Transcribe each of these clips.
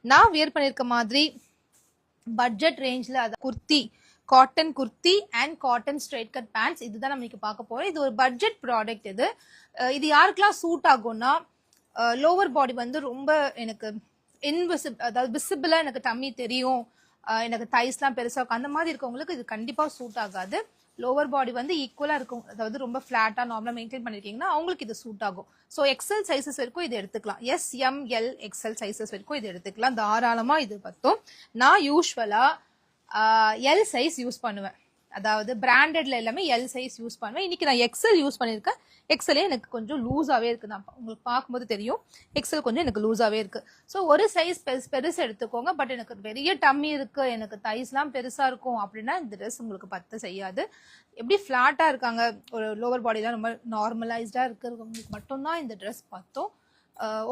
நான் வியர் பண்ணிருக்க மாதிரி பட்ஜெட் ரேஞ்சில் அதை kurti, cotton kurti and cotton straight cut pants, இதுதான் நம்ம இன்னைக்கு பார்க்க போறோம். இது ஒரு பட்ஜெட் ப்ராடக்ட். இது யாருக்கெல்லாம் சூட் ஆகும்னா, லோவர் பாடி வந்து ரொம்ப எனக்கு அதாவது விசிபிளா எனக்கு டம்மி தெரியும், எனக்கு தைஸ்லாம் பெருசா இருக்கும், அந்த மாதிரி இருக்கவங்களுக்கு இது கண்டிப்பா சூட் ஆகாது. லோவர் பாடி வந்து ஈக்குவலா இருக்கும், அதாவது ரொம்ப ஃபிளாட்டா நார்மலா மெயின்டைன் பண்ணிருக்கீங்கன்னா அவங்களுக்கு இது சூட் ஆகும். ஸோ எக்ஸல் சைசஸ் வரைக்கும் இது எடுத்துக்கலாம். S, M, L, XL sizes வரைக்கும் இது எடுத்துக்கலாம் தாராளமா. இது பத்தும். நான் யூஸ்வலா எல் சைஸ் யூஸ் பண்ணுவேன், அதாவது பிராண்டட்ல எல்லாமே எல் சைஸ் யூஸ் பண்ணுவேன். இன்னைக்கு நான் எக்ஸல் யூஸ் பண்ணியிருக்கேன். எக்ஸலே எனக்கு கொஞ்சம் லூஸாவே இருக்கு, நான் உங்களுக்கு பார்க்கும்போது தெரியும் எக்ஸல் கொஞ்சம் எனக்கு லூஸாவே இருக்கு. ஸோ ஒரு சைஸ் பெருசு எடுத்துக்கோங்க. பட் எனக்கு பெரிய டம்மி இருக்கு, எனக்கு தைஸ்லாம் பெருசா இருக்கும் அப்படின்னா இந்த ட்ரெஸ் உங்களுக்கு பத்து செய்யாது. எப்படி ஃபிளாட்டா இருக்காங்க, ஒரு லோவர் பாடிலாம் ரொம்ப நார்மலைஸ்டா இருக்கிறவங்களுக்கு மட்டும்தான் இந்த ட்ரெஸ் பத்தும்.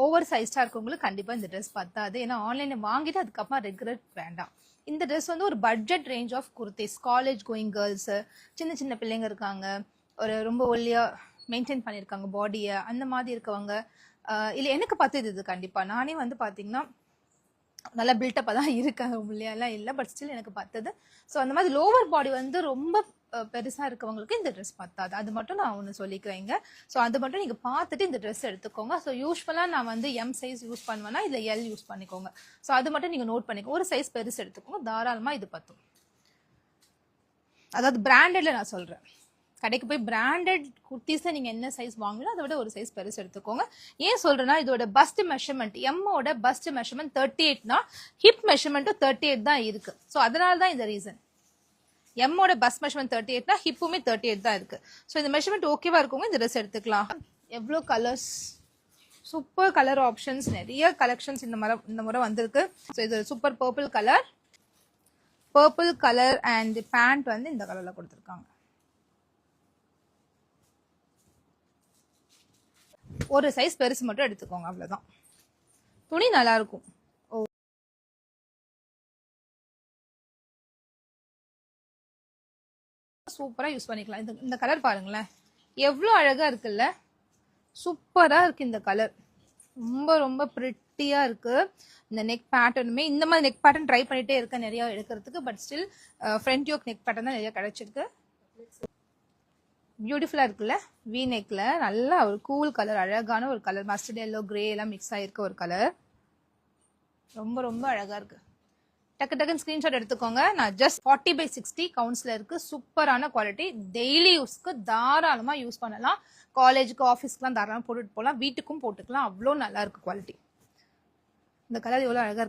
ஓவர் சைஸ்டா இருக்கவங்களுக்கு கண்டிப்பா இந்த ட்ரெஸ் பத்தாது. ஏன்னா ஆன்லைன்ல வாங்கிட்டு அதுக்கப்புறம் ரெகுலர் வேண்டாம். இந்த ட்ரெஸ் வந்து ஒரு budget range of kurtis, college going girls, சின்ன சின்ன பிள்ளைங்க இருக்காங்க, ஒரு ரொம்ப ஒல்லியா மெயின்டைன் பண்ணியிருக்காங்க பாடியை, அந்த மாதிரி இருக்கவங்க இல்லை எனக்கு பத்துது இது கண்டிப்பா. நானே வந்து பார்த்தீங்கன்னா நல்லா பில்டப்பாக தான் இருக்காங்க, உள்ளேயெல்லாம் இல்லை, பட் ஸ்டில் எனக்கு பத்துது. ஸோ அந்த மாதிரி லோவர் பாடி வந்து ரொம்ப பெருசாக இருக்கவங்களுக்கு இந்த ட்ரெஸ் பத்தாது. அது மட்டும் நான் ஒன்று சொல்லிக்கிறேங்க. ஸோ அது மட்டும் நீங்கள் பார்த்துட்டு இந்த ட்ரெஸ் எடுத்துக்கோங்க. ஸோ யூஸ்வலாக நான் வந்து எம் சைஸ் யூஸ் பண்ணுவேன்னா இதில் எல் யூஸ் பண்ணிக்கோங்க. ஸோ அது மட்டும் நீங்கள் நோட் பண்ணிக்கோங்க. ஒரு சைஸ் பெருசு எடுத்துக்கோங்க, தாராளமாக இது பத்தும். அதாவது பிராண்டட்ல நான் சொல்கிறேன், கடைக்கு போய் பிராண்டட் குர்த்திஸை நீங்கள் என்ன சைஸ் வாங்கலாம் அதை விட ஒரு சைஸ் பெருசு எடுத்துக்கோங்க. ஏன் சொல்கிறேன்னா இதோட பஸ்ட் மெஷர்மெண்ட், எம்மோட பஸ்ட் மெஷர்மெண்ட் 38னா ஹிப் மெஷர்மெண்ட்டும் 38 தான் இருக்கு. ஸோ அதனால தான் இந்த ரீசன். எம்மோட பஸ்ட் மெஷர்மெண்ட் 38னா ஹிப்புமே 38 தான் இருக்கு. ஸோ இந்த மெஷர்மெண்ட் ஓகேவா இருக்கவங்க இந்த ட்ரெஸ் எடுத்துக்கலாம். எவ்வளோ கலர்ஸ், சூப்பர் கலர் ஆப்ஷன்ஸ், நிறைய கலெக்ஷன்ஸ் இந்த முறை வந்திருக்கு. ஸோ இது super purple colour and pant வந்து இந்த கலர்ல கொடுத்துருக்காங்க. ஒரு சைஸ் பெருசு மட்டும் எடுத்துக்கோங்க, அவ்வளவுதான். துணி நல்லா இருக்கும், சூப்பரா யூஸ் பண்ணிக்கலாம். இந்த கலர் பாருங்களேன், எவ்வளவு அழகா இருக்குல்ல, சூப்பரா இருக்கு இந்த கலர், ரொம்ப ரொம்ப பிரிட்டியா இருக்கு. இந்த நெக் பேட்டர்னுமே இந்த மாதிரி நெக் பேட்டர்ன் ட்ரை பண்ணிட்டே இருக்க நிறைய எடுக்கிறதுக்கு. But still front yoke neck pattern தான் நிறைய கிடைச்சிருக்கு. பியூட்டிஃபுல்லா இருக்குல்ல, வி நெக்ல நல்லா ஒரு கூல் கலர், அழகான ஒரு கலர், மஸ்டர்ட் எல்லோ கிரே எல்லாம் மிக்ஸ் ஆயிருக்க ஒரு கலர், ரொம்ப ரொம்ப அழகா இருக்கு. டக்குன்னு ஸ்கிரீன்ஷாட் எடுத்துக்கோங்க. நான் ஜஸ்ட் 40/60 கவுண்ட்ஸ்ல இருக்கு. சூப்பரான குவாலிட்டி, டெய்லி யூஸ்க்கு தாராளமா யூஸ் பண்ணலாம். காலேஜுக்கு ஆஃபீஸ்க்குலாம் தாராளமா போட்டுட்டு போகலாம், வீட்டுக்கும் போட்டுக்கலாம். அவ்வளோ நல்லா இருக்கு குவாலிட்டி. இந்த கலர் எவ்வளோ அழகா இருக்கு.